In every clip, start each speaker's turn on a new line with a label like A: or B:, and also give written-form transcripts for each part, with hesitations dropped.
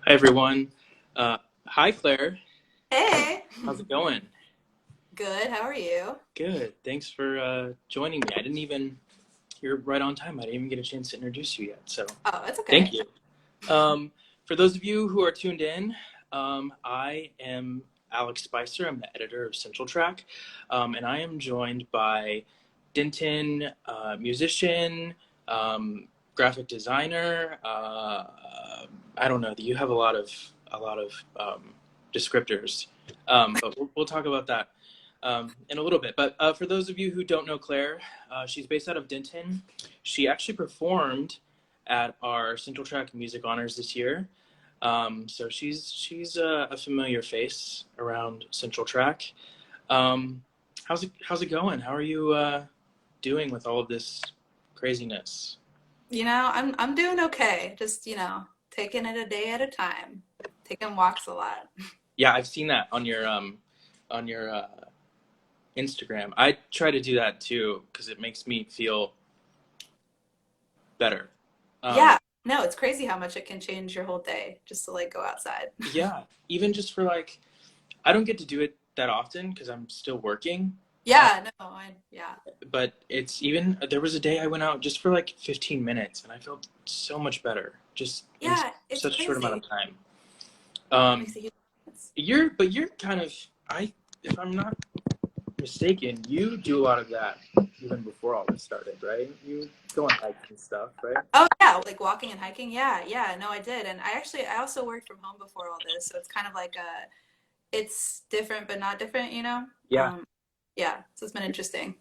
A: Hi everyone. Hi Claire.
B: Hey,
A: How's it going?
B: good. How are you?
A: Good. Thanks for joining me. You're right on time. I didn't even get a chance to introduce you yet. So
B: Oh, it's
A: thank
B: okay.
A: you. For those of you who are tuned in, I am Alex Spicer. I'm the editor of Central Track. And I am joined by Denton, musician, um, graphic designer. I don't know. You have a lot of descriptors, but we'll talk about that in a little bit. But for those of you who don't know Claire, she's based out of Denton. She actually performed at our Central Track Music Honors this year. So she's a familiar face around Central Track. Um, how's it going? How are you doing with all of this craziness?
B: I'm doing okay. Just, taking it a day at a time. Taking walks a lot.
A: Yeah, I've seen that on your Instagram. I try to do that too because it makes me feel better. Um,
B: Yeah. No, it's crazy how much it can change your whole day just to like go outside.
A: yeah, even just for like, I don't get to do it that often because I'm still working. Um,
B: Yeah, no, yeah.
A: but it's even there was a day I went out just for like 15 minutes and I felt so much better just in
B: Yeah, it's
A: such a short amount of
B: crazy.
A: time.
B: It
A: Um,
B: makes a huge difference.
A: you're kind of if I'm not mistaken, you do a lot of that even before all this started, right? You go on hikes and stuff, right?
B: Oh yeah, like walking and hiking. Yeah, yeah, no, I did. And I also worked from home before all this, so it's kind of like it's different but not different, you know?
A: Yeah,
B: Yeah, so it's been interesting.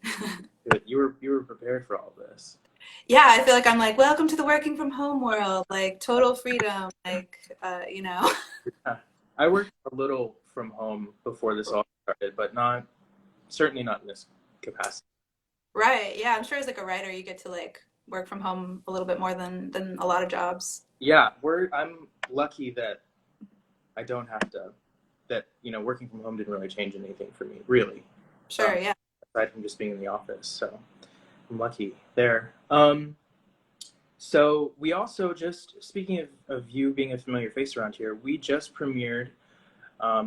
A: good. You were prepared for all this.
B: Yeah, I feel like I'm like, welcome to the working from home world, like total freedom, like.
A: Yeah. I worked a little from home before this all started, but not certainly not in this capacity.
B: Right. Yeah, I'm sure as like a writer, you get to like work from home a little bit more than a lot of jobs.
A: Yeah, I'm lucky that I don't have to that working from home didn't really change anything for me, really.
B: Sure, yeah.
A: Aside from just being in the office, so I'm lucky there. So we also just speaking of you being a familiar face around here, we just premiered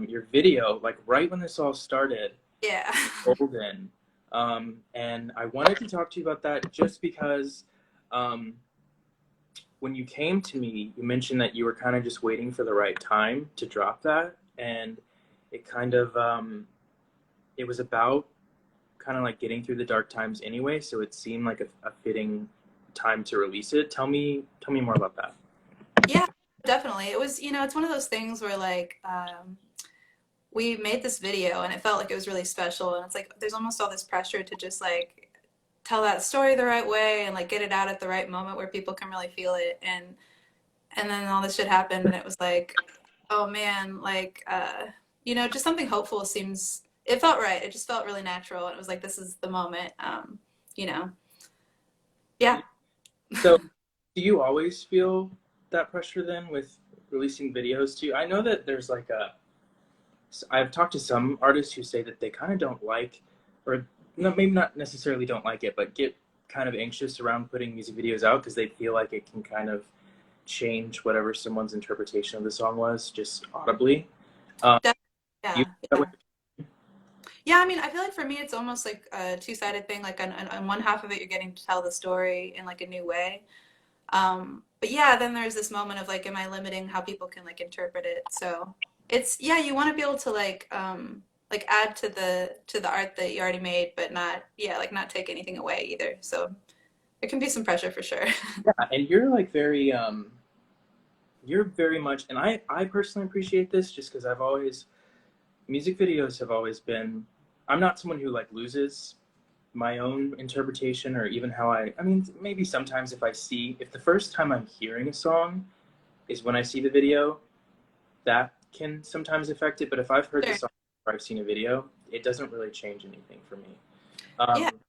A: your video like right when this all started,
B: Yeah.
A: Golden. And I wanted to talk to you about that just because um, when you came to me, you mentioned that you were kind of just waiting for the right time to drop that, and it kind of it was about kind of like getting through the dark times anyway, so it seemed like a fitting time to release it. Tell me more about that.
B: Yeah, definitely. It was, it's one of those things where like we made this video and it felt like it was really special and it's like there's almost all this pressure to just like tell that story the right way and like get it out at the right moment where people can really feel it and then all this shit happened and it was like oh man, like just something hopeful seems it felt right. It just felt really natural. And it was like this is the moment. You know. Yeah.
A: So, do you always feel that pressure then with releasing videos too? I know that there's like a I've talked to some artists who say that they kind of don't like, or no, maybe not necessarily don't like it, but get kind of anxious around putting music videos out because they feel like it can kind of change whatever someone's interpretation of the song was just audibly. Um,
B: Def-
A: you
B: yeah.
A: that way?
B: Yeah. Yeah, I mean, I feel like for me, it's almost like a two-sided thing. Like on one half of it, you're getting to tell the story in like a new way. But yeah, then there's this moment of like, am I limiting how people can like interpret it? So it's yeah, you want to be able to like add to the art that you already made, but not yeah, like not take anything away either. So there can be some pressure for sure.
A: Yeah, and you're like you're very much, and I personally appreciate this just because I've always music videos have always been. I'm not someone who like loses my own interpretation or even how I mean maybe sometimes if the first time I'm hearing a song is when I see the video, that can sometimes affect it. But if I've heard the
B: Sure.
A: song or I've seen a video, it doesn't really change anything for me.
B: Yeah.
A: Um,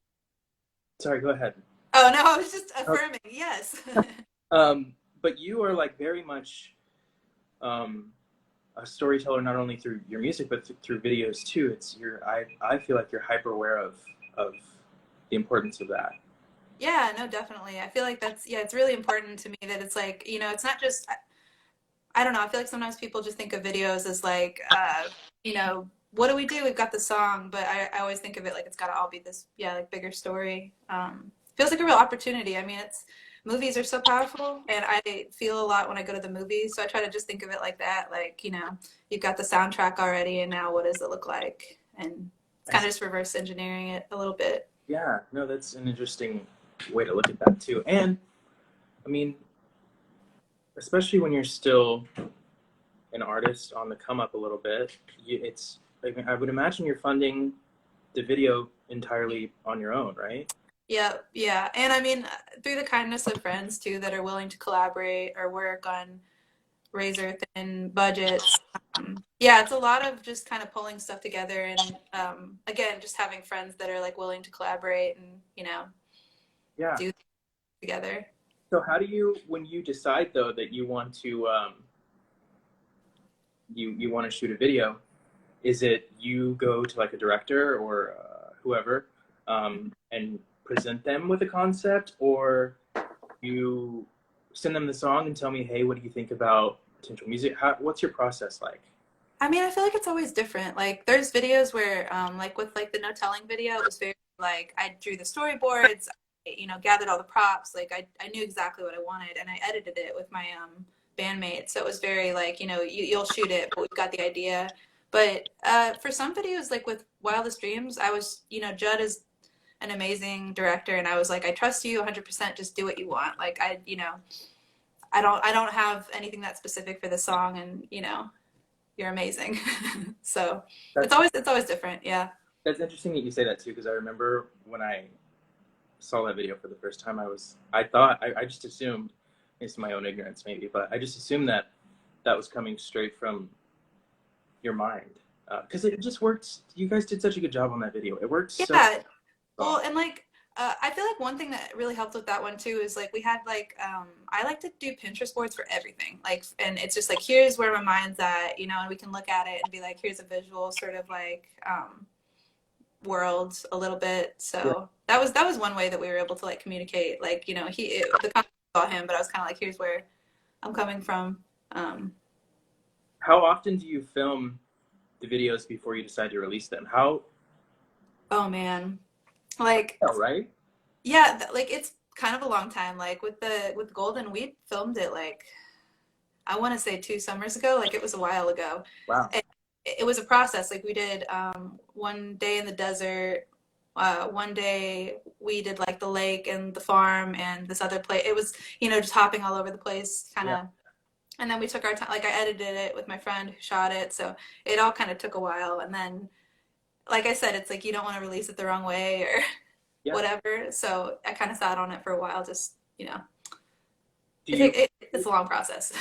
A: Sorry, go ahead.
B: Oh no, I was just
A: Okay.
B: affirming. Yes.
A: But you are like very much um, a storyteller, not only through your music but through videos too. It's your I feel like you're hyper aware of the importance of that.
B: Yeah, no, definitely. I feel like that's, yeah, it's really important to me that it's like, it's not just, I don't know, I feel like sometimes people just think of videos as like, what do we do? We've got the song, but I always think of it like it's got to all be this, yeah, like bigger story. Feels like a real opportunity. I mean, movies are so powerful, and I feel a lot when I go to the movies, so I try to just think of it like that. Like, you've got the soundtrack already, and now what does it look like? And it's
A: I
B: kind
A: see.
B: of just reverse engineering it a little bit.
A: Yeah, no, that's an interesting way to look at that too. And I mean, especially when you're still an artist on the come up a little bit, it's like I would imagine you're funding the video entirely on your own, right?
B: Yeah, yeah. And I mean, through the kindness of friends too that are willing to collaborate or work on razor thin budgets. Yeah, it's a lot of just kind of pulling stuff together and again, just having friends that are like willing to collaborate and,
A: Yeah.
B: do things together.
A: So how do you, when you decide though that you want to you want to shoot a video, is it you go to like a director or whoever and present them with a concept, or you send them the song and tell me, hey, what do you think about potential music? What's your process like?
B: I mean, I feel like it's always different. Like there's videos where like with like the no telling video, it was very like I drew the storyboards, gathered all the props, like I knew exactly what I wanted and I edited it with my bandmates. So it was very like, you'll shoot it, but we've got the idea. But for some videos like with Wildest Dreams, I was, Judd is an amazing director and I was like, I trust you 100%, just do what you want. Like I don't have anything that specific for the song and, you're amazing. So it's
A: That's
B: always different. Yeah.
A: that's interesting that you say that too, because I remember when I saw that video for the first time, I thought I just assumed, it's my own ignorance maybe, but I just assumed that that was coming straight from your mind, because it just works. You guys did such a good job on that video. It worked so
B: Yeah. Well,
A: well.
B: and like, I feel like one thing that really helped with that one too is like we had like I like to do Pinterest boards for everything. Like, and it's just like here's where my mind's at, and we can look at it and be like, here's a visual sort of like world a little bit.
A: Yeah.
B: So that was one way that we were able to like communicate. Like, the content saw him, but I was kind of like, here's where I'm coming from. Um,
A: How often do you film the videos before you decide to release them? How?
B: oh man, like
A: Oh, right.
B: yeah, like it's kind of a long time. Like with Golden, we filmed it like I want to say 2 summers ago. Like it was a while ago.
A: Wow.
B: And it was a process. Like we did one day in the desert. One day we did like the lake and the farm and this other place. It was just hopping all over the place, kind
A: Yeah.
B: of. And then we took our time. Like I edited it with my friend who shot it, so it all kind of took a while. And then, like I said, it's like you don't want to release it the wrong way or
A: Yeah.
B: whatever. So I kind of sat on it for a while. Just
A: Do you?
B: it's a long process.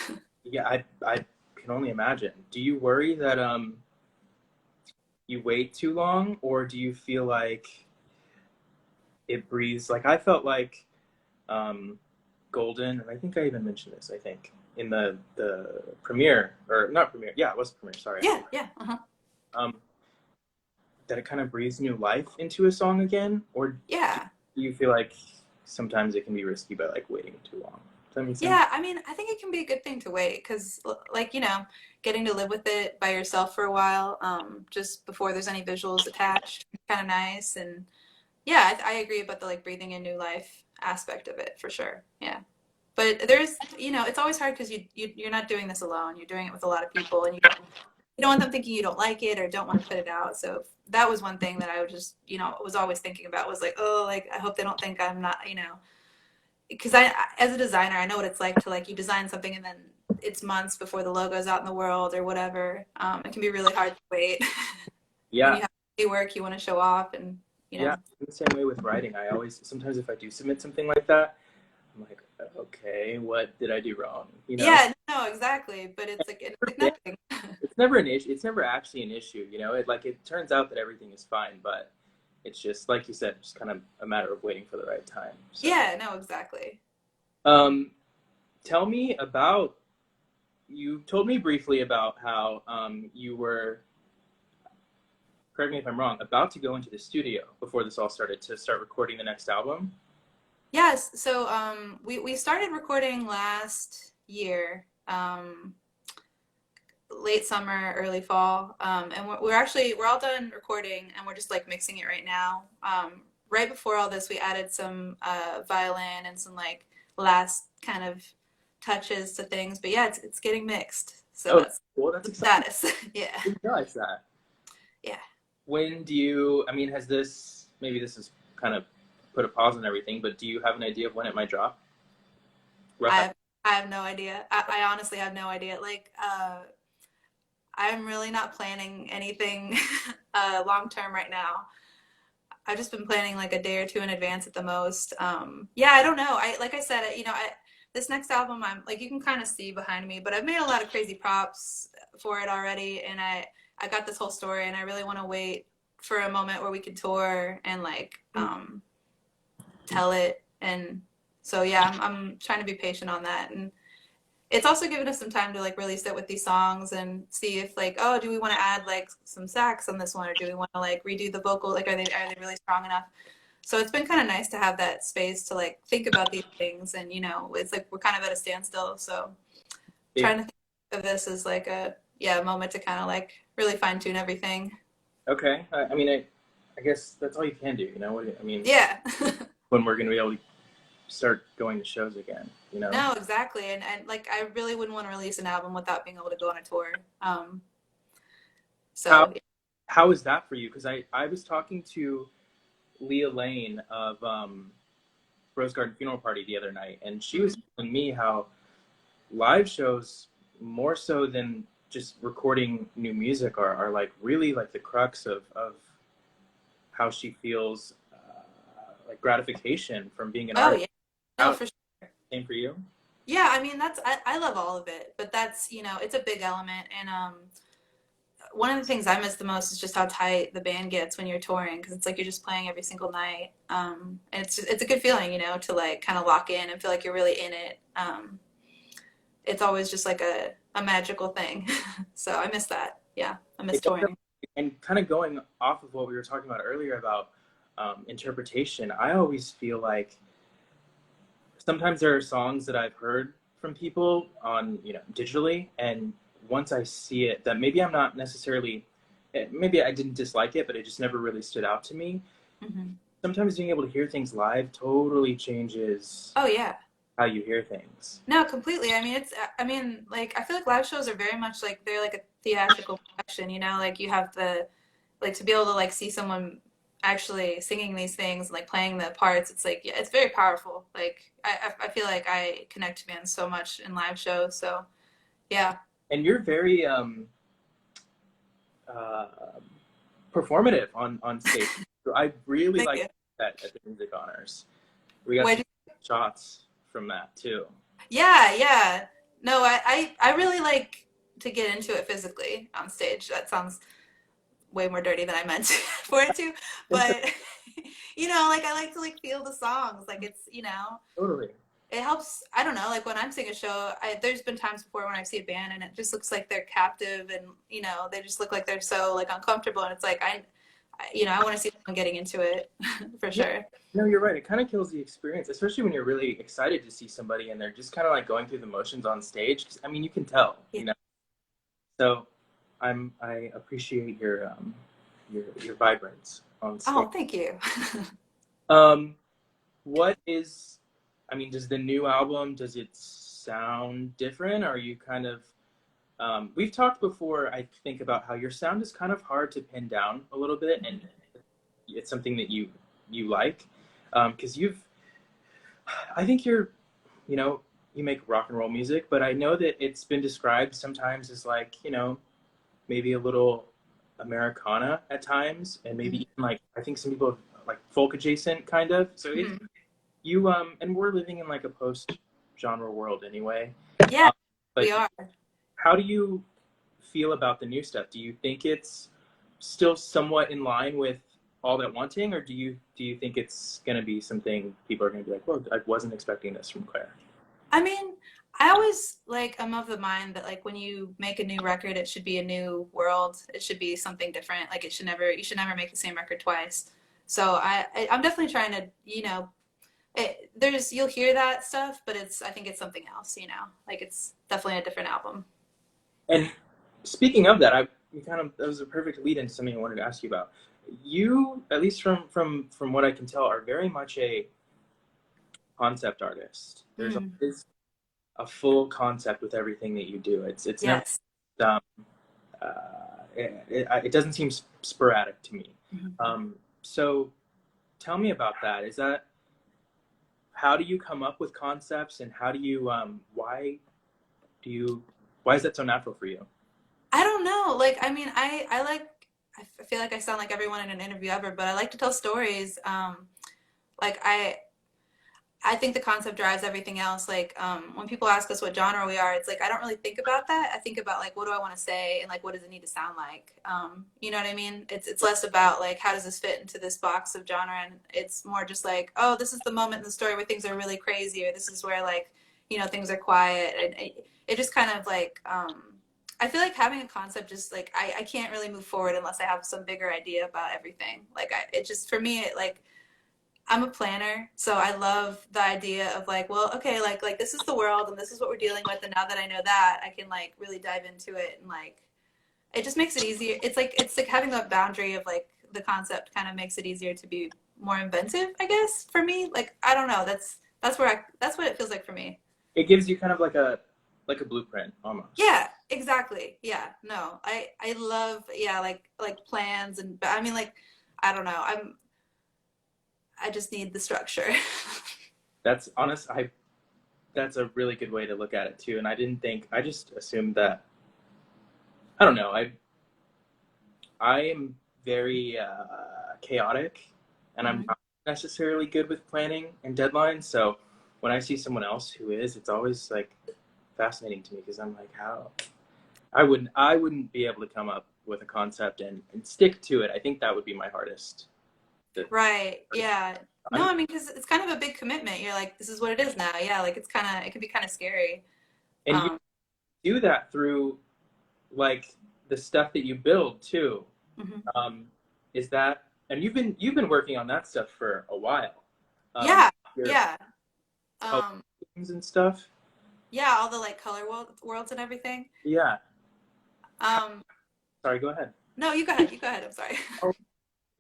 A: Yeah, I can only imagine. Do you worry that you wait too long, or do you feel like it breathes? Like I felt like um, Golden, and I think I even mentioned this. I think in the premiere, or not premiere. Yeah, it was premiere. Sorry.
B: Yeah, yeah, uh-huh.
A: Um, that it kind of breathes new life into a song again, or
B: Yeah.
A: do you feel like sometimes it can be risky by like waiting too long? Does that make sense?
B: Yeah, I mean, I think it can be a good thing to wait because, like, getting to live with it by yourself for a while, just before there's any visuals attached, kind of nice. And yeah, I agree about the like breathing in new life aspect of it for sure. Yeah. But there's, it's always hard because you're not doing this alone. You're doing it with a lot of people, and you don't want them thinking you don't like it or don't want to put it out. So that was one thing that I would just, was always thinking about was like, oh, like I hope they don't think I'm not, because as a designer, I know what it's like to like you design something and then it's months before the logo's out in the world or whatever. It can be really hard to wait when
A: Yeah,
B: you have new work you want to show off, and
A: yeah. The same way with writing. I always sometimes if I do submit something like that, I'm like, okay, what did I do wrong?
B: yeah, no, exactly. But it's like nothing.
A: never an issue. It's never actually an issue, you know. It turns out that everything is fine, but it's just like you said, just kind of a matter of waiting for the right time. So,
B: Yeah, no, exactly.
A: um, tell me about. You told me briefly about how you were, correct me if I'm wrong, about to go into the studio before this all started to start recording the next album.
B: Yes, so we started recording last year, late summer, early fall, and we're all done recording, and we're just like mixing it right now. Right before all this, we added some violin and some like last kind of touches to things, but yeah, it's getting mixed, so
A: Oh,
B: that's
A: cool. That's
B: the
A: exciting.
B: status. Yeah,
A: I didn't realize that.
B: yeah.
A: When do you, I mean, has this, maybe this is kind of put a pause on everything, but do you have an idea of when it might drop? Rough.
B: I have, I have no idea. I honestly have no idea. Like, I'm really not planning anything long term right now. I've just been planning like a day or two in advance at the most. Yeah, I don't know. Like I said, this next album, I'm like you can kind of see behind me, but I've made a lot of crazy props for it already, and I got this whole story, and I really want to wait for a moment where we can tour and like tell it. And so yeah, I'm trying to be patient on that, and it's also given us some time to like really sit with these songs and see if like, oh, do we want to add like some sax on this one, or do we want to like redo the vocal, like are they really strong enough? So it's been kind of nice to have that space to like think about these things, and it's like we're kind of at a standstill, so
A: Yeah.
B: trying to think of this as like a moment to kind of like really fine tune everything.
A: Okay. I mean, I guess that's all you can do, you know? I mean,
B: Yeah.
A: when we're going to be able to start going to shows again, you know?
B: No, exactly. And like I really wouldn't want to release an album without being able to go on a tour.
A: How,
B: So
A: how is that for you? Because I was talking to Leah Lane of Rose Garden Funeral Party the other night, and she was
B: mhm.
A: telling me how live shows, more so than just recording new music, are like really like the crux of how she feels like gratification from being an
B: Oh
A: artist.
B: yeah. No,
A: How
B: for sure.
A: same for you?
B: Yeah, I mean I love all of it, but that's it's a big element, and one of the things I miss the most is just how tight the band gets when you're touring, because it's like you're just playing every single night, and it's a good feeling, to like kind of lock in and feel like you're really in it. It's always just like a magical thing, so I miss that. Yeah, I miss
A: It does,
B: touring.
A: and kind of going off of what we were talking about earlier about interpretation, I always feel like sometimes there are songs that I've heard from people on, digitally, and once I see it, that maybe I'm not necessarily, maybe I didn't dislike it, but it just never really stood out to me.
B: Hmm.
A: Sometimes being able to hear things live totally changes
B: Oh yeah.
A: how you hear things.
B: No, completely. I mean, like, I feel like live shows are very much like they're like a theatrical production, like you have like to be able to like see someone actually singing these things and like playing the parts. It's like, yeah, it's very powerful. Like, I feel like I connect to bands so much in live shows. So, yeah.
A: And you're very uh, performative on stage. So I really
B: Thank
A: like
B: you.
A: that at the Music Honors. We got
B: What?
A: some shots from that too.
B: Yeah, yeah. No, I really like to get into it physically on stage. That sounds way more dirty than I meant for it to. But like I like to like feel the songs. Like it's
A: Totally.
B: it helps. I don't know. Like when I'm seeing a show, there's been times before when I see a band and it just looks like they're captive, and they just look like they're so like uncomfortable, and it's like I want to see someone getting into it for
A: Yeah.
B: sure.
A: No, you're right. It kind of kills the experience, especially when you're really excited to see somebody and they're just kind of like going through the motions on stage. 'Cause, I mean, you can tell,
B: Yeah.
A: So I appreciate your vibrance on stage.
B: Oh, thank you.
A: Um, what is, I mean, does the new album, does it sound different? Are you kind of, we've talked before, I think, about how your sound is kind of hard to pin down a little bit, and it's something that you like, because I think you know, you make rock and roll music, but I know that it's been described sometimes as like, maybe a little Americana at times, and maybe
B: Mhm.
A: even like, I think some people have like folk adjacent kind of. So it,
B: Mhm.
A: you and we're living in like a post genre world anyway.
B: Yeah,
A: Um, but
B: we are.
A: how do you feel about the new stuff? Do you think it's still somewhat in line with all that wanting, or do you think it's going to be something people are going to be like, well, I wasn't expecting this from Claire?
B: I mean, I always like I'm of the mind that like when you make a new record, it should be a new world. It should be something different. Like it should never you should never make the same record twice. So I'm definitely trying to, there's you'll hear that stuff, but I think it's something else, Like it's definitely a different album.
A: And speaking of that, that was a perfect lead into something I wanted to ask you about. You, at least from what I can tell, are very much a concept artist. There's
B: Mm,
A: always a full concept with everything that you do. It's never
B: yes.
A: um, it doesn't seem sporadic to me.
B: Mhm.
A: So tell me about that. Is that how do you come up with concepts, and how do you do you why is that so natural for you?
B: I don't know. Like, I mean, I like, I feel like I sound like everyone in an interview ever, but I like to tell stories. Like I think the concept drives everything else. Like, when people ask us what genre we are, it's like I don't really think about that. I think about like what do I want to say and like what does it need to sound like. You know what I mean? It's less about like how does this fit into this box of genre, and it's more just like, oh, this is the moment in the story where things are really crazy, or this is where like things are quiet, and it just kind of like I feel like having a concept just like I can't really move forward unless I have some bigger idea about everything. Like it just for me it like I'm a planner, so I love the idea of like, well, okay, like this is the world and this is what we're dealing with, and now that I know that, I can like really dive into it and like it just makes it easier. It's like having that boundary of like the concept kind of makes it easier to be more inventive, I guess, for me. Like I don't know, that's what it feels like for me.
A: It gives you kind of like a blueprint almost.
B: Yeah, exactly. Yeah, no, I love yeah like plans and I mean like I don't know. I just need the structure.
A: That's honest. I That's a really good way to look at it too. And I just assumed that I don't know. I am very chaotic, and I'm
B: Mhm.
A: not necessarily good with planning and deadlines. So when I see someone else who is, it's always like fascinating to me because I'm like, how I wouldn't be able to come up with a concept and stick to it. I think that would be my hardest. The
B: Right.
A: hardest.
B: Yeah. No,
A: I'm
B: I mean, because it's kind of a big commitment. You're like, this is what it is now. Yeah, like it can be kind of scary.
A: And you
B: Um,
A: do that through like the stuff that you build too.
B: mhm.
A: Um, is that and you've been working on that stuff for a while. Um,
B: Yeah,
A: your
B: yeah.
A: color
B: Um,
A: schemes and stuff.
B: yeah, all the like worlds and everything.
A: Yeah. How,
B: Um,
A: sorry, go ahead.
B: no, you go ahead. You go ahead. I'm sorry.
A: Oh,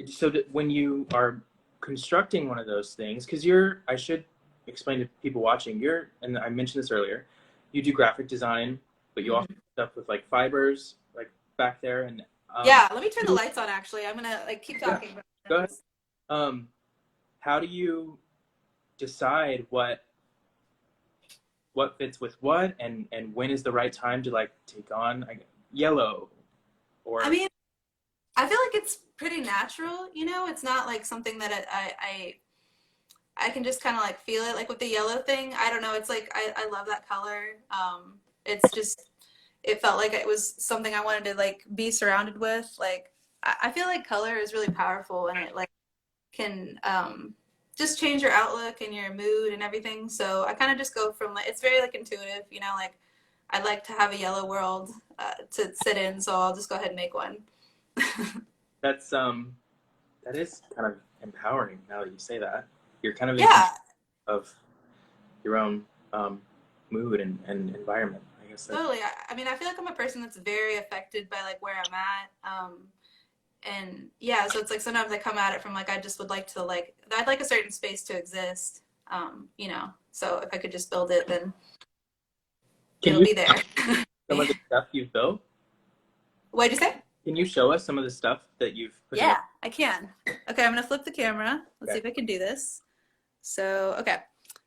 A: so that when you are constructing one of those things, because I should explain to people watching, and I mentioned this earlier, you do graphic design, but you also
B: Mhm.
A: do stuff with like fibers, like back there, and um,
B: Yeah, let me turn the lights on actually. I'm gonna like keep
A: yeah,
B: talking, but I'm
A: go
B: gonna
A: ahead.
B: just
A: How do you decide what fits with what, and when is the right time to like take on yellow
B: I
A: or
B: mean, I feel like it's pretty natural, It's not like something that I can just kind of like feel it like with the yellow thing. I don't know. It's like I love that color. It's just it felt like it was something I wanted to like be surrounded with. Like I feel like color is really powerful and it like can just change your outlook and your mood and everything. So I kind of just go from like it's very like intuitive, like I'd like to have a yellow world to sit in, so I'll just go ahead and make one.
A: that's that is kind of empowering now that you say that. You're kind of in control
B: Yeah,
A: of your own um, mood and environment. I guess that
B: totally. I mean, I feel like I'm a person that's very affected by like where I'm at. And yeah, so it's like sometimes I come at it from like I just would like to like I'd like a certain space to exist. So if I could just build it, then
A: can
B: it'll
A: you
B: be there.
A: some of the stuff you've built?
B: What'd you say?
A: Can you show us some of the stuff that you've put together?
B: Yeah, I can. Okay, I'm gonna flip the camera. Let's see
A: Okay.
B: if I can do this. So, okay,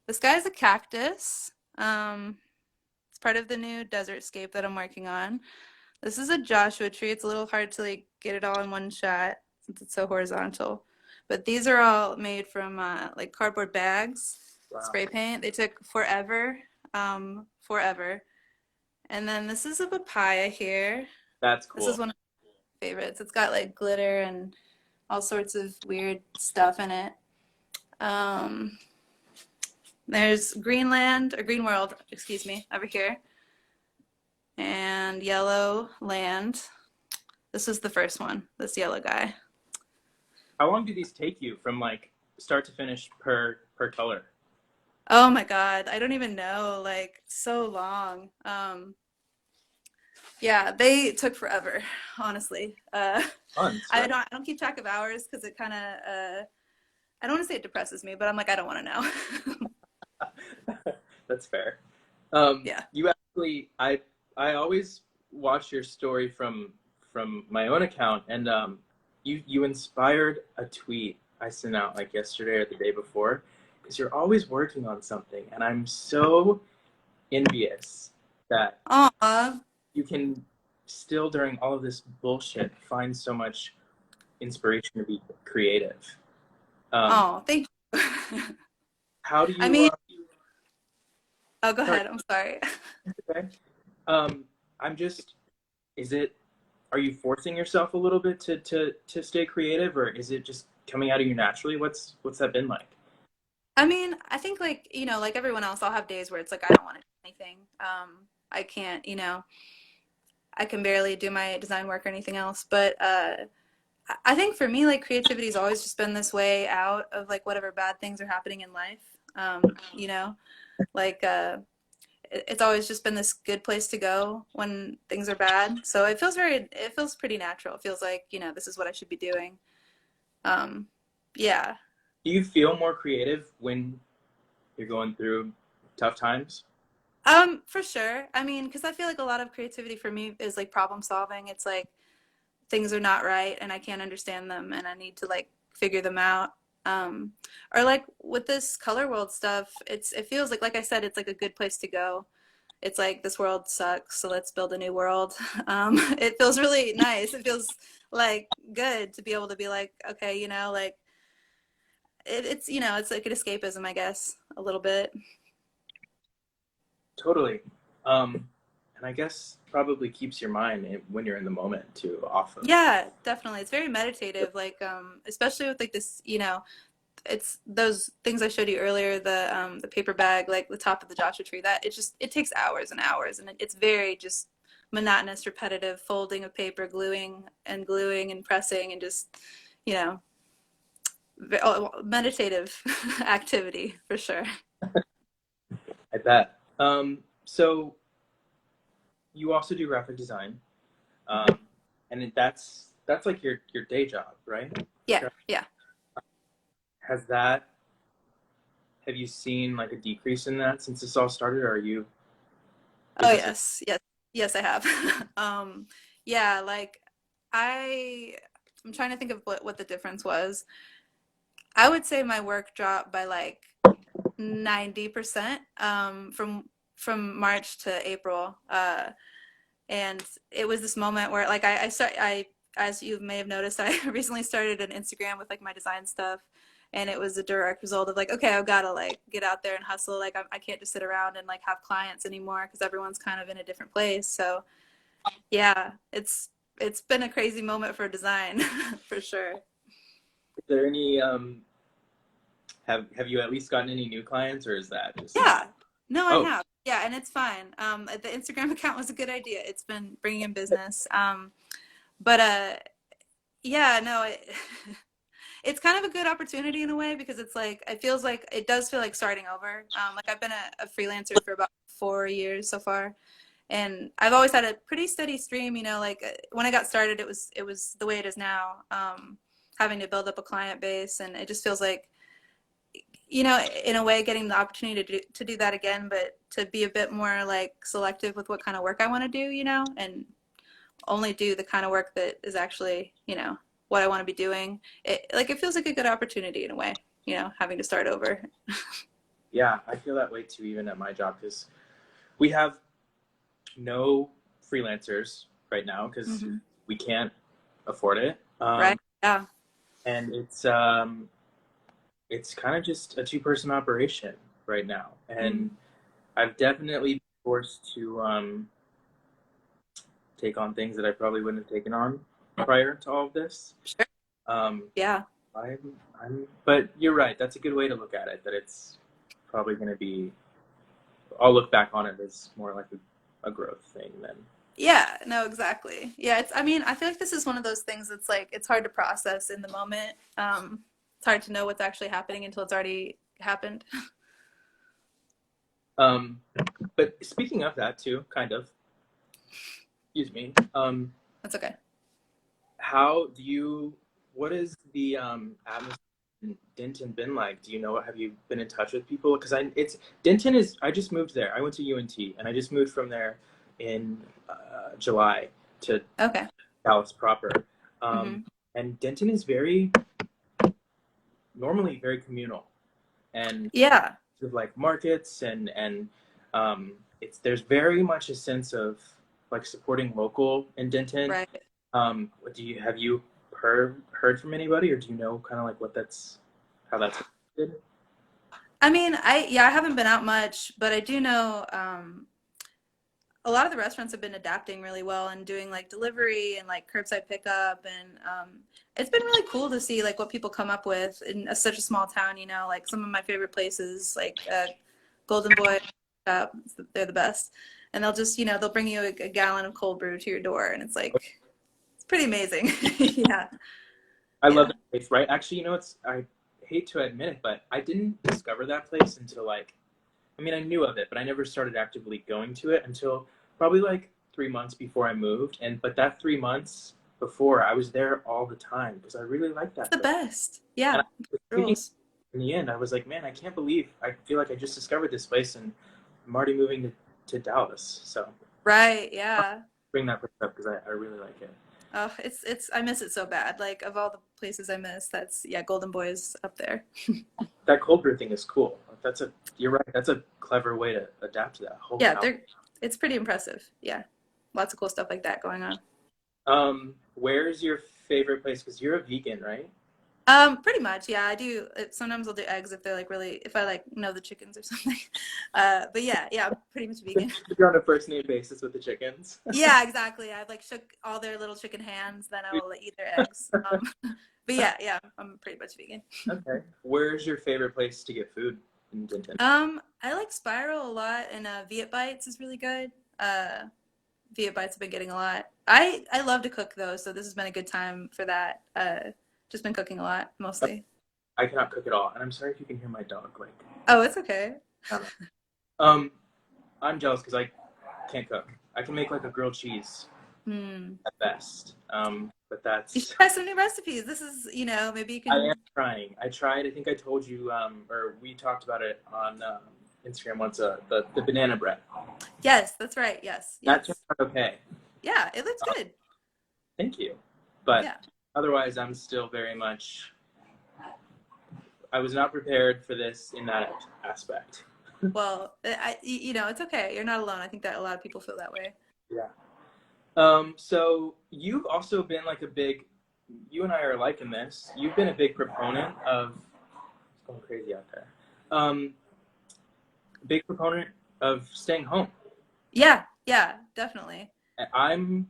B: this guy's a cactus. It's part of the new desert scape that I'm working on. This is a Joshua tree. It's a little hard to like get it all in one shot since it's so horizontal. But these are all made from like cardboard bags,
A: Wow.
B: spray paint. They took forever, forever. And then this is a papaya here.
A: That's
B: This is
A: cool.
B: one of my favorites. It's got like glitter and all sorts of weird stuff in it. Um, there's Greenland or Green World, excuse me, over here, and Yellow Land. This is the first one, this yellow guy.
A: How long do these take you from like start to finish per color?
B: Oh my God, I don't even know, like so long. Yeah, they took forever, honestly.
A: Months,
B: I don't keep track of hours because it kind of I don't want to say it depresses me, but I'm like I don't want to know.
A: right? That's fair.
B: Yeah.
A: You actually, I always watch your story from my own account, and you inspired a tweet I sent out like yesterday or the day before, because you're always working on something, and I'm so envious that
B: Aw.
A: you can still during all of this bullshit find so much inspiration to be creative. Um,
B: Oh, thank you.
A: how do
B: I
A: you?
B: mean, oh, go
A: Sorry,
B: ahead. I'm sorry.
A: okay. Um, I'm just. Is it? Are you forcing yourself a little bit to stay creative, or is it just coming out of you naturally? What's that been like?
B: I mean, I think like, like everyone else, I'll have days where it's like I don't want to do anything. I can't, I can barely do my design work or anything else. But I think for me, like creativity's always just been this way out of like whatever bad things are happening in life. You know, like it's always just been this good place to go when things are bad. So it feels pretty natural. It feels like, this is what I should be doing. Um, yeah.
A: Do you feel more creative when you're going through tough times?
B: For sure. I mean, because I feel like a lot of creativity for me is like problem solving. It's like things are not right and I can't understand them and I need to like figure them out. Um, or like with this color world stuff, it feels like I said, it's like a good place to go. It's like this world sucks, so let's build a new world. It feels really nice. It feels like good to be able to be like, okay, like it's like an escapism, I guess, a little bit.
A: Totally. And I guess probably keeps your mind when you're in the moment too. Off of.
B: Yeah, definitely. It's very meditative, like especially with like this, it's those things I showed you earlier, the paper bag, like the top of the Joshua tree, that it takes hours and hours and it's very just monotonous, repetitive folding of paper, gluing and pressing and just, you know, meditative activity for sure.
A: I bet. So you also do graphic design, um, and that's like your day job, right?
B: Yeah, yeah.
A: Has that have you seen like a decrease in that since this all started, or are you is
B: Oh
A: this a
B: yes, yes, yes, I have. Yeah, like I, I'm trying to think of what the difference was. I would say my work dropped by like 90% from March to April. And it was this moment where like I as you may have noticed, I recently started an Instagram with like my design stuff. And it was a direct result of like, okay, I've got to like get out there and hustle. Like I can't just sit around and like have clients anymore because everyone's kind of in a different place. So yeah, it's been a crazy moment for design for sure.
A: is there any have you at least gotten any new clients, or is that just
B: Yeah, no, I
A: oh
B: have. Yeah, and it's fine. The Instagram account was a good idea. It's been bringing in business. But yeah, no, it's kind of a good opportunity in a way because it's like it feels like it does feel like starting over. Like I've been a freelancer for about 4 years so far, and I've always had a pretty steady stream. Like when I got started, it was the way it is now. Having to build up a client base, and it just feels like in a way, getting the opportunity to do that again, but to be a bit more like selective with what kind of work I want to do, and only do the kind of work that is actually, what I want to be doing. It feels like a good opportunity in a way, having to start over.
A: yeah, I feel that way too, even at my job, because we have no freelancers right now because
B: Hmm.
A: we can't afford it,
B: Right? Yeah.
A: and it's kind of just a two-person operation right now, and
B: Mm-hmm.
A: I've definitely been forced to take on things that I probably wouldn't have taken on prior to all of this.
B: Sure.
A: Um,
B: Yeah.
A: but you're right. That's a good way to look at it. That it's probably going to be. I'll look back on it as more like a growth thing than.
B: Yeah, no, exactly. Yeah, I mean, I feel like this is one of those things that's like, it's hard to process in the moment. It's hard to know what's actually happening until it's already happened.
A: Um, but speaking of that too, kind of. Excuse me.
B: That's okay.
A: How do you? What is the atmosphere in Denton been like? Do you know? Have you been in touch with people? Because it's Denton is. I just moved there. I went to UNT, and I just moved from there in July to
B: Okay.
A: Dallas proper.
B: Hmm.
A: And Denton is very normally very communal, and
B: Yeah,
A: sort of like markets it's there's very much a sense of like supporting local in Denton.
B: right.
A: Do you have you heard from anybody, or do you know kind of like what that's how that's affected?
B: I mean, I haven't been out much, but I do know a lot of the restaurants have been adapting really well and doing like delivery and like curbside pickup, and it's been really cool to see like what people come up with in such a small town. You know, like some of my favorite places, like Golden Boy, they're the best, and they'll just they'll bring you a gallon of cold brew to your door, and it's like it's pretty amazing. Yeah,
A: I love
B: yeah.
A: that place, right? Actually, it's I hate to admit it, but I didn't discover that place until like I mean I knew of it, but I never started actively going to it until probably like 3 months before I moved. And but that 3 months before I was there all the time because I really liked
B: It's
A: that
B: the
A: place.
B: best.
A: And
B: Yeah,
A: I was thinking
B: rules.
A: in the end, I was like, man, I can't believe I feel like I just discovered this place and I'm already moving to Dallas. So
B: Right.
A: I'll
B: Yeah.
A: bring that place up because I really like it.
B: Oh, it's I miss it so bad. Like of all the places I miss, that's yeah, Golden Boy's up there.
A: That cold brew thing is cool. You're right. That's a clever way to adapt to that. Holy
B: Yeah,
A: cow.
B: they're it's pretty impressive. Yeah. Lots of cool stuff like that going on.
A: Where's your favorite place? Because you're a vegan, right?
B: Pretty much, yeah. I do sometimes I'll do eggs if they're like really if I like know the chickens or something. But yeah, yeah, I'm pretty much vegan.
A: You're on a first name basis with the chickens.
B: Yeah, exactly. I've like shook all their little chicken hands, then I will eat their eggs. But yeah, yeah, I'm pretty much vegan.
A: Okay. Where's your favorite place to get food in Denton?
B: I like Spiral a lot, and Viet Bites is really good. Viet Bites have been getting a lot. I love to cook though, so this has been a good time for that. Just been cooking a lot mostly.
A: I cannot cook at all, and I'm sorry if you can hear my dog. Like,
B: Oh, it's okay.
A: I don't know. I'm jealous because I can't cook. I can make like a grilled cheese
B: Hmm.
A: at best. But
B: You should
A: that's
B: try some new recipes. This is, maybe you
A: I am
B: can.
A: trying. I tried. I think I told you, or we talked about it on Instagram once. The banana bread
B: Yes, that's right. Yes,
A: that turned
B: yes.
A: out okay.
B: Yeah, it looks
A: Uh,
B: good.
A: Thank you. But
B: Yeah.
A: otherwise, I'm still very much. I was not prepared for this in that aspect.
B: Well, it's okay. You're not alone. I think that a lot of people feel that way.
A: Yeah. So you've also been like you and I are liking this. You've been a big proponent of, it's going crazy out there. Um, big proponent of staying home.
B: Yeah, yeah, definitely.
A: And I'm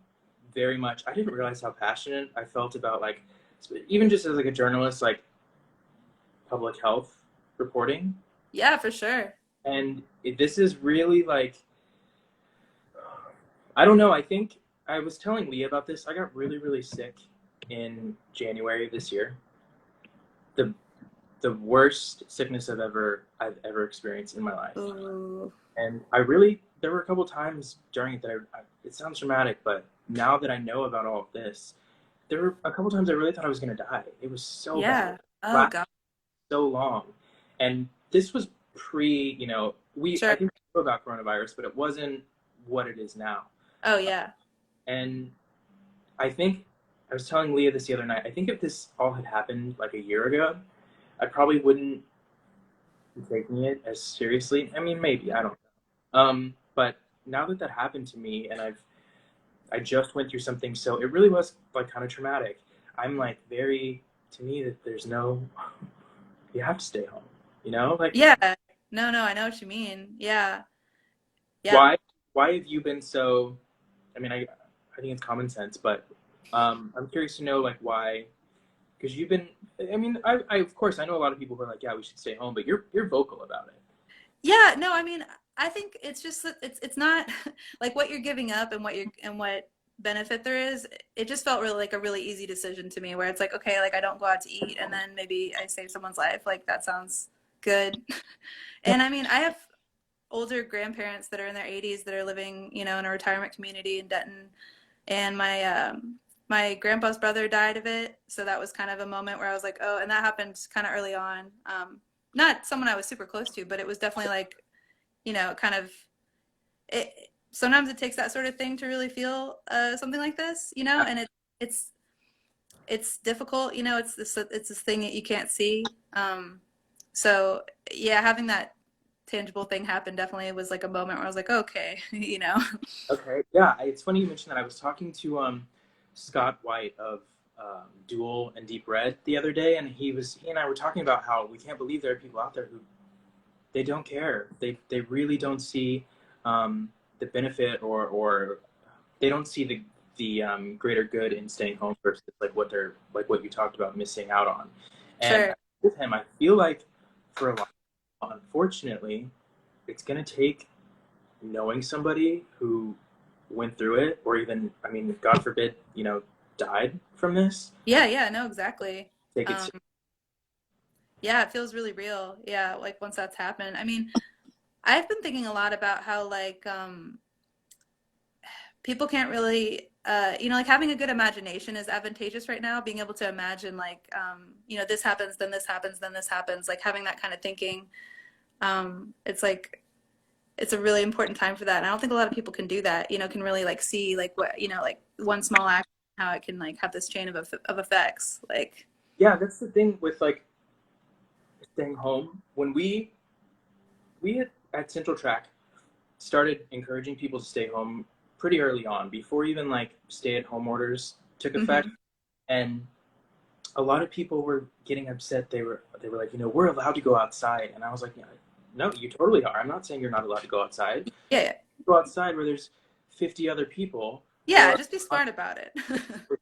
A: very much, I didn't realize how passionate I felt about like, even just as like a journalist, like public health reporting.
B: Yeah, for sure.
A: And this is really like, I don't know. I think I was telling Leah about this. I got really, really sick in January of this year. The the worst sickness I've ever experienced in my life.
B: Ooh.
A: And there were a couple times during it that it sounds dramatic, but now that I know about all of this, there were a couple times I really thought I was going to die. It was so bad.
B: Yeah.
A: It
B: Oh
A: lasted
B: God.
A: so long. And this was pre, I
B: Sure.
A: think we knew about coronavirus, but it wasn't what it is now.
B: Oh yeah.
A: And I think I was telling Leah this the other night. I think if this all had happened like a year ago, I probably wouldn't be taking it as seriously. I mean, maybe I don't know. But now that that happened to me, and I just went through something, so it really was like kind of traumatic. I'm like very to me that there's no you have to stay home. Like
B: Yeah. No, no, I know what you mean. Yeah. Yeah.
A: why why have you been so? I mean, I think it's common sense, but I'm curious to know like why, because you've been. I mean, I of course I know a lot of people who are like, yeah, we should stay home, but you're vocal about it.
B: Yeah, no, I mean, I think it's just that it's not like what you're giving up and what benefit there is. It just felt really like a really easy decision to me where it's like, okay, like I don't go out to eat and then maybe I save someone's life. Like that sounds good.
A: Yeah.
B: And I mean, I have older grandparents that are in their 80s that are living, you know, in a retirement community in Denton, and my grandpa's brother died of it, so that was kind of a moment where I was like, oh, and that happened kind of early on. Not someone I was super close to, but it was definitely like, you know, kind of it. Sometimes it takes that sort of thing to really feel something like this, you know, and it's it's difficult, you know. It's this thing that you can't see. So yeah, having that tangible thing happen definitely was like a moment where I was like, okay, you know.
A: Okay. Yeah, it's funny you mentioned that. I was talking to Scott White of Dual and Deep Red the other day, and he and I were talking about how we can't believe there are people out there who they don't care. They really don't see the benefit, or they don't see the greater good in staying home versus like what they're like what you talked about missing out on. And
B: Sure.
A: with him, I feel like for a lot, unfortunately, it's gonna take knowing somebody who went through it, or even, I mean, God forbid, died from this.
B: Yeah, yeah, no, exactly.
A: Take it
B: Um, yeah, it feels really real. Yeah, like once that's happened. I mean, I've been thinking a lot about how like people can't really you know, like having a good imagination is advantageous right now. Being able to imagine like you know, this happens, then this happens, then this happens, like having that kind of thinking. It's like it's a really important time for that. And I don't think a lot of people can do that, you know, can really like see like what, you know, like one small act, how it can like have this chain of effects. Like,
A: Yeah, that's the thing with like staying home. When we at Central Track started encouraging people to stay home pretty early on, before even like stay-at-home orders took effect,
B: mhm.
A: and a lot of people were getting upset. They were like, we're allowed to go outside, and I was like, yeah, no, you totally are. I'm not saying you're not allowed to go outside.
B: Yeah, yeah.
A: Go outside where there's 50 other people,
B: Yeah,
A: or
B: just be smart about it.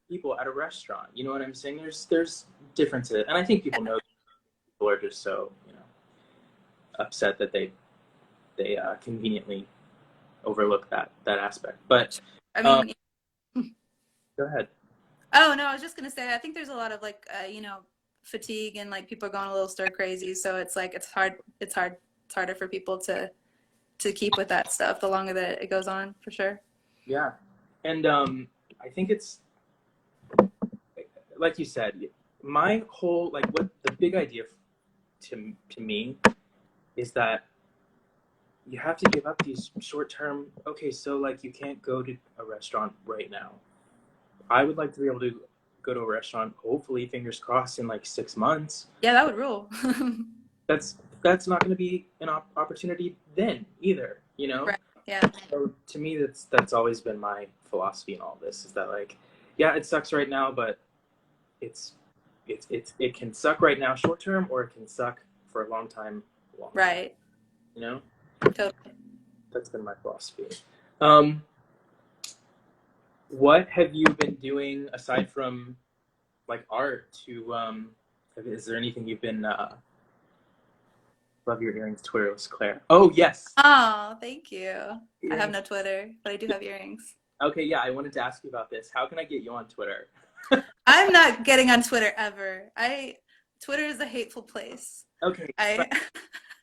A: people at a restaurant. You know what I'm saying? There's differences, and I think people know people are just so upset that they conveniently overlook that aspect. But
B: I
A: um,
B: mean,
A: go ahead.
B: oh no, I was just gonna say, I think there's a lot of like, you know, fatigue and like people are going a little stir crazy. So it's like it's harder for people to keep with that stuff the longer that it goes on, for sure.
A: Yeah, and I think it's like you said. My whole like what the big idea to me is that you have to give up these short term. Okay, so like you can't go to a restaurant right now. I would like to be able to go to a restaurant, hopefully, fingers crossed, in like 6 months.
B: Yeah, that would rule.
A: That's that's not going to be an opportunity then either,
B: Right. Yeah.
A: So to me, that's always been my philosophy in all this is that like, yeah, it sucks right now, but it's it can suck right now short term, or it can suck for a long time long term.
B: Right.
A: You know,
B: Totally.
A: that's been my philosophy. Um, what have you been doing aside from like art to is there anything you've been love your earrings twitterless Claire? Oh yes.
B: Oh, thank you. I have
A: Earrings.
B: no Twitter, but I do have earrings.
A: Okay, yeah, I wanted to ask you about this. How can I get you on Twitter?
B: I'm not getting on Twitter ever. Twitter is a hateful place.
A: Okay,
B: I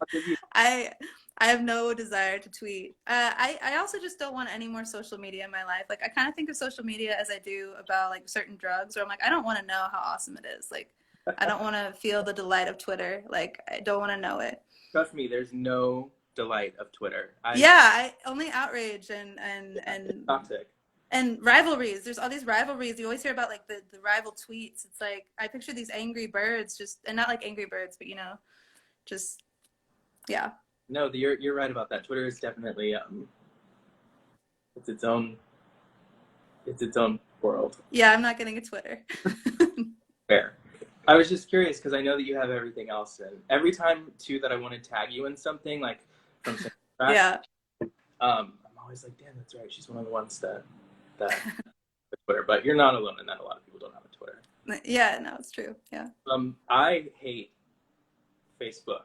A: I'll give you.
B: I I have no desire to tweet. I also just don't want any more social media in my life. Like I kind of think of social media as I do about like certain drugs, where I'm like, I don't want to know how awesome it is. Like I don't want to feel the delight of Twitter. Like I don't want to know it.
A: Trust me, there's no delight of Twitter.
B: Yeah, I only outrage
A: It's toxic.
B: and rivalries. There's all these rivalries. You always hear about like the rival tweets. It's like I picture these angry birds, just, and not like Angry Birds, but you know, just yeah.
A: No, you're right about that. Twitter is definitely it's its own it's its own world.
B: Yeah, I'm not getting a Twitter.
A: Fair. I was just curious because I know that you have everything else, and every time too that I want to tag you in something like from some back,
B: Yeah.
A: I'm always like, damn, that's right. She's one of the ones that Twitter, but you're not alone in that. A lot of people don't have a Twitter.
B: Yeah, no, it's true. Yeah.
A: I hate Facebook,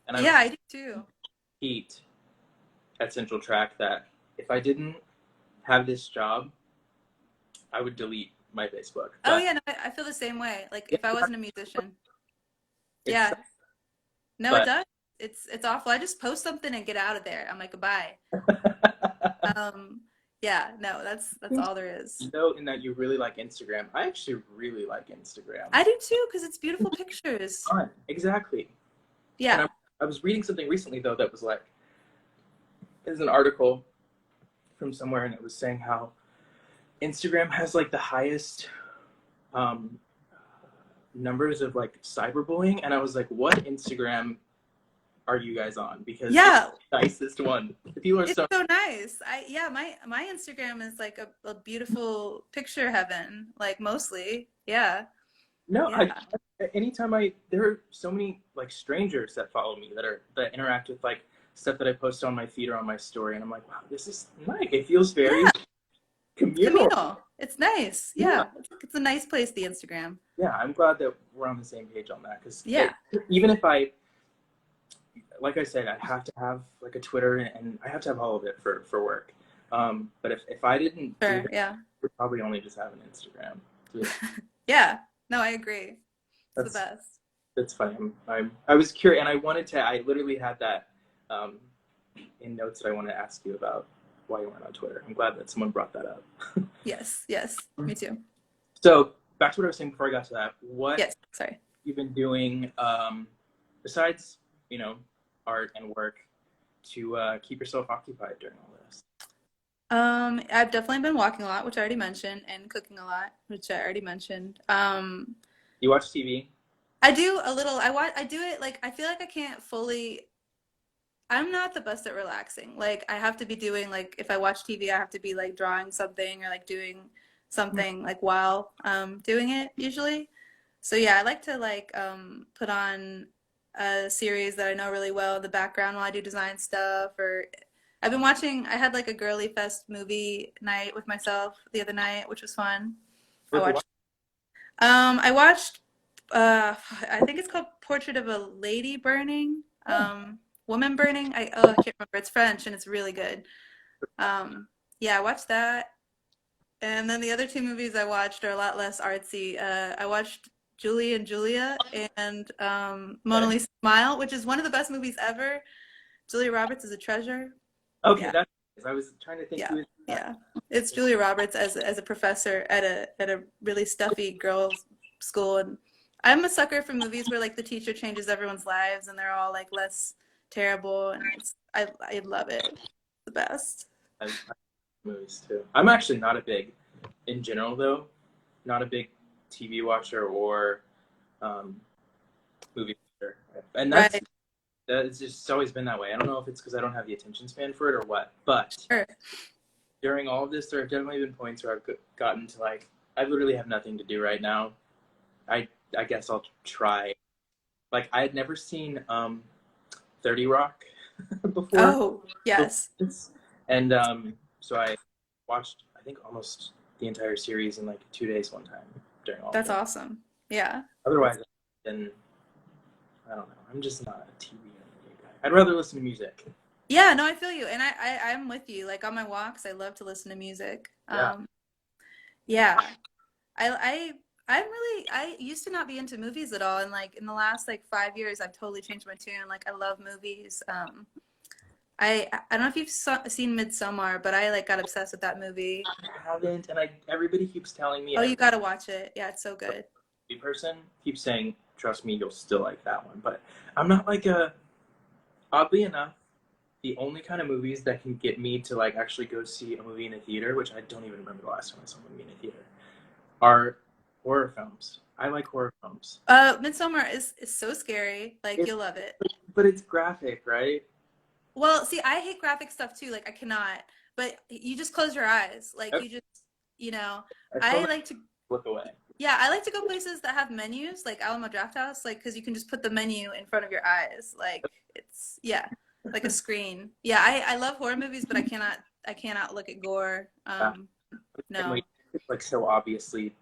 A: and I
B: Yeah, I do too.
A: hate at Central Track that if I didn't have this job, I would delete my Facebook.
B: Oh
A: But
B: yeah, no, I feel the same way. Like
A: it,
B: if I wasn't a musician.
A: it's
B: Yeah. No, it
A: but
B: does. It's awful. I just post something and get out of there. I'm like, goodbye. Um, yeah, no, that's all there is.
A: you know, in that you really like Instagram. I actually really like Instagram.
B: I do too, because it's beautiful pictures.
A: Fun, exactly. And
B: Yeah.
A: I was reading something recently though that was like, there's an article from somewhere, and it was saying how Instagram has like the highest um, numbers of like cyberbullying, and I was like, what Instagram are you guys on? Because it's
B: Yeah,
A: the nicest one. The people are
B: it's
A: so
B: so nice. Yeah, my Instagram is like a beautiful picture heaven, like mostly. Yeah.
A: no.
B: Yeah.
A: Anytime there are so many like strangers that follow me that interact with like stuff that I post on my feed or on my story, and I'm like, wow, this is nice. It feels very
B: Yeah, it's
A: communal.
B: communal. It's nice.
A: Yeah.
B: Yeah. It's a nice place, the Instagram.
A: Yeah, I'm glad that we're on the same page on that because
B: Yeah.
A: even if I, like I said, I have to have like a Twitter and I have to have all of it for work. But if I didn't do
B: Sure.
A: that,
B: Yeah.
A: we'd probably only just have an Instagram. So
B: Yeah. No, I agree. It's the
A: that's
B: best.
A: that's funny. I was curious, and I wanted to. I literally had that in notes that I wanted to ask you about why you weren't on Twitter. I'm glad that someone brought that up.
B: Yes. Yes. Me too.
A: So back to what I was saying before I got to that. What
B: Yes. Sorry.
A: you've been doing besides art and work to keep yourself occupied during all this?
B: I've definitely been walking a lot, which I already mentioned, and cooking a lot, which I already mentioned.
A: You watch TV?
B: I do a little. I do it like I feel like I can't fully. I'm not the best at relaxing. Like I have to be doing like if I watch TV, I have to be like drawing something or like doing something like while doing it usually. So yeah, I like to like put on a series that I know really well in the background while I do design stuff. Or I've been watching. I had like a girly fest movie night with myself the other night, which was fun. I
A: What?
B: watched. I watched. I think it's called Portrait of a Lady Burning. Woman Burning. I can't remember. It's French and it's really good. Yeah, I watched that. And then the other two movies I watched are a lot less artsy. I watched Julie and Julia and Mona Lisa Smile, which is one of the best movies ever. Julia Roberts is a treasure.
A: Okay,
B: Yeah,
A: that's. I was trying to think
B: yeah,
A: who is that.
B: yeah. It's Julia Roberts as a professor at a really stuffy girls' school, and I'm a sucker for movies where like the teacher changes everyone's lives and they're all like less terrible, and I love it. It's the best.
A: I like movies too. I'm actually not a big, in general though, not a big TV watcher or um, movie watcher, and
B: Right.
A: that's just always been that way. I don't know if it's because I don't have the attention span for it or what, but
B: Sure.
A: during all of this, there have definitely been points where I've gotten to like, I literally have nothing to do right now. I guess I'll try. Like I had never seen 30 Rock before,
B: Oh, yes.
A: and so I watched I think almost the entire series in like 2 days one time during all of
B: That's
A: it.
B: awesome. Yeah.
A: Otherwise, then I don't know. I'm just not a TV or movie guy. I'd rather listen to music.
B: Yeah, no, I feel you. And I'm with you. Like on my walks, I love to listen to music.
A: Yeah.
B: Yeah. I I used to not be into movies at all, and like in the last like 5 years I've totally changed my tune. Like I love movies. I don't know if you've seen Midsommar, but I like got obsessed with that movie.
A: I haven't, and everybody keeps telling me.
B: Oh, you got to watch it. Yeah, it's so good.
A: Every person keeps saying, "Trust me, you'll still like that one." But I'm not like a. Oddly enough, the only kind of movies that can get me to like actually go see a movie in a theater, which I don't even remember the last time I saw a movie in a theater, are horror films. I like horror films.
B: Midsommar is so scary. Like you'll love it.
A: But it's graphic, right?
B: Well, see, I hate graphic stuff too. Like I cannot. But you just close your eyes. Like
A: Okay.
B: you just, you know,
A: I
B: I
A: totally
B: like to.
A: look away.
B: Yeah, I like to go places that have menus, like Alamo Drafthouse, like because you can just put the menu in front of your eyes. Like it's like a screen. Yeah, I love horror movies, but I cannot look at gore. No.
A: it's like so obviously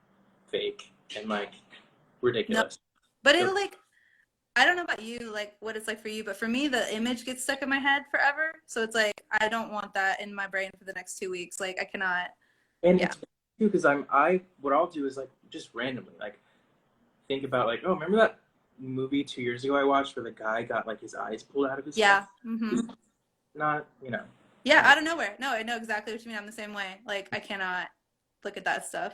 A: fake and like
B: No,
A: ridiculous.
B: but
A: So,
B: it'll like, I don't know about you, like what it's like for you, but for me, the image gets stuck in my head forever. So it's like, I don't want that in my brain for the next 2 weeks. Like, I cannot,
A: and
B: yeah.
A: it's too because I what I'll do is like just randomly like think about like, oh, remember that movie 2 years ago I watched where the guy got like his eyes pulled out of his head?
B: Yeah. Hmm.
A: It's not,
B: Yeah,
A: anyway.
B: out of nowhere. No, I know exactly what you mean. I'm the same way. Like, I cannot look at that stuff.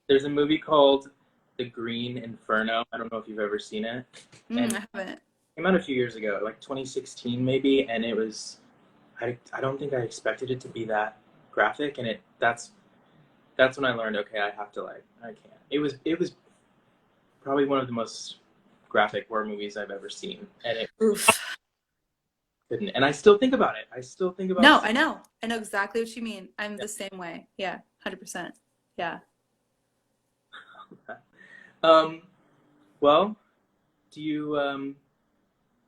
A: There's a movie called The Green Inferno. I don't know if you've ever seen it, and it
B: I haven't.
A: came out a few years ago, like 2016 maybe, and it was I don't think I expected it to be that graphic, and that's when I learned, okay, I have to like I can't. It was probably one of the most graphic horror movies I've ever seen, and it
B: Oof.
A: couldn't. And I still think about it. I still think about
B: No,
A: seeing
B: I know. I know exactly what you mean. I'm
A: it.
B: the same way. Yeah, 100%. Yeah.
A: Um, well, do you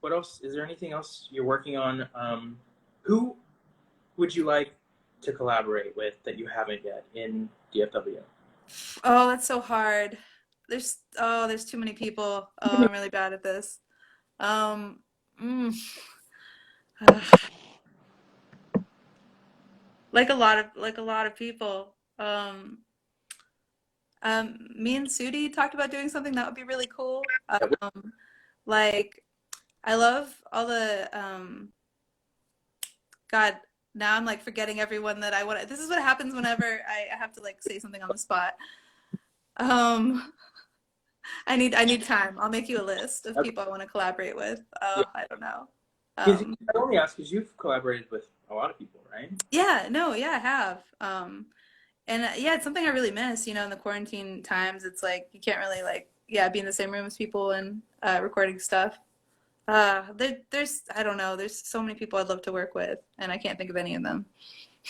A: what else? Is there anything else you're working on? Who would you like to collaborate with that you haven't yet in DFW?
B: Oh, that's so hard. There's too many people. Oh, I'm really bad at this. Um, mm, like a lot of people. Me and Sudi talked about doing something that would be really cool. Like I love all the God, now I'm like forgetting everyone that I want. This is what happens whenever I have to like say something on the spot. Um, I need time. I'll make you a list of people I want to collaborate with.
A: Yeah,
B: I don't know.
A: because
B: Um,
A: I only ask because you've collaborated with a lot of people, right?
B: yeah, no, yeah, I have. And yeah, it's something I really miss, in the quarantine times. It's like you can't really like, yeah, be in the same room as people and recording stuff. There's I don't know, there's so many people I'd love to work with, and I can't think of any of them.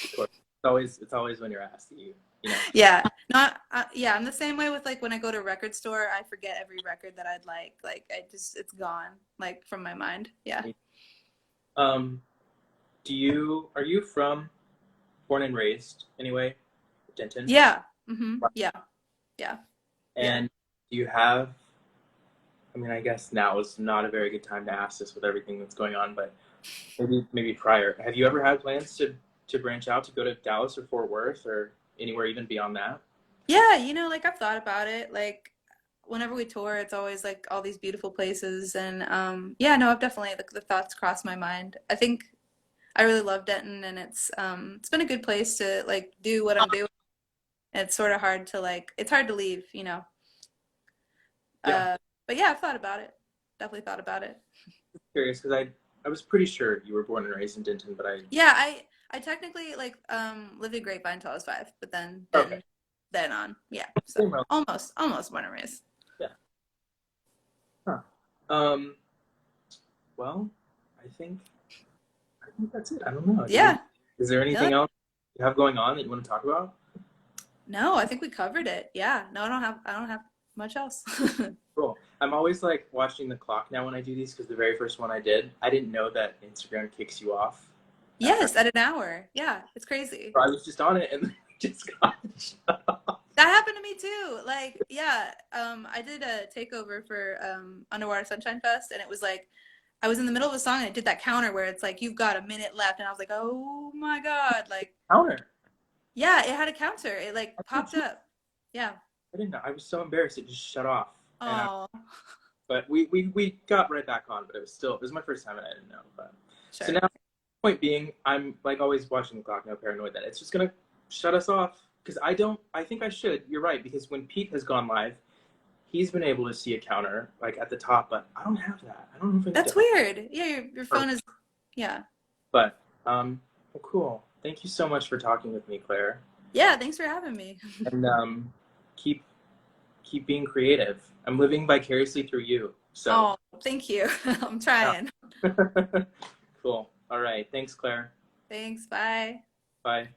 A: Of course, it's always when you're asked you know.
B: Yeah, not yeah, I'm the same way with like when I go to a record store, I forget every record that I'd like. Like it's gone like from my mind. Yeah.
A: Um, are you from born and raised anyway, Denton?
B: Yeah. Yeah. Yeah. Yeah.
A: And do you have? I mean, I guess now is not a very good time to ask this with everything that's going on, but maybe prior. Have you ever had plans to branch out to go to Dallas or Fort Worth or anywhere even beyond that?
B: Yeah, like I've thought about it. Like whenever we tour, it's always like all these beautiful places and yeah, no, I've definitely the thoughts crossed my mind. I think I really love Denton and it's been a good place to like do what I'm doing. It's sort of hard to like it's hard to leave.
A: Yeah,
B: But yeah, I've thought about it. Definitely thought about it.
A: curious because I was pretty sure you were born and raised in Denton, but I
B: Yeah, I technically like lived in Grapevine until I was 5, but then
A: okay.
B: then on. Yeah. So
A: Same road.
B: almost born and raised.
A: Yeah. Huh. Um. Well, I think that's it. I don't know.
B: Yeah.
A: Is there
B: No,
A: anything else you have going on that you want to talk about?
B: no, I think we covered it. Yeah. No, I don't have much else.
A: Cool. I'm always like watching the clock now when I do these because the very first one I did, I didn't know that Instagram kicks you off after.
B: Yes, at an hour. Yeah, it's crazy.
A: I was just on it and just got shut off.
B: That happened to me too. Like, yeah, I did a takeover for Underwater Sunshine Fest, and it was like I was in the middle of a song and it did that counter where it's like you've got a minute left, and I was like, oh my God, like
A: Counter.
B: yeah, it had a counter. It like
A: I
B: popped up. Yeah.
A: didn't know. I was so embarrassed it just shut off.
B: Oh,
A: But we got right back on, but it was my first time and I didn't know. But so
B: sure.
A: now, point being, I'm like always watching the clock, now paranoid that it's just gonna shut us off because I think I should. You're right because when Pete has gone live, he's been able to see a counter like at the top, but I don't have that. I don't know if it's
B: That's
A: different.
B: weird. Yeah, your phone is yeah.
A: But well, cool. Thank you so much for talking with me, Claire,
B: Yeah, thanks for having me.
A: and keep keep being creative. I'm living vicariously through you. So
B: Oh, thank you. I'm trying.
A: cool. All right. Thanks, Claire.
B: Thanks. Bye.
A: Bye.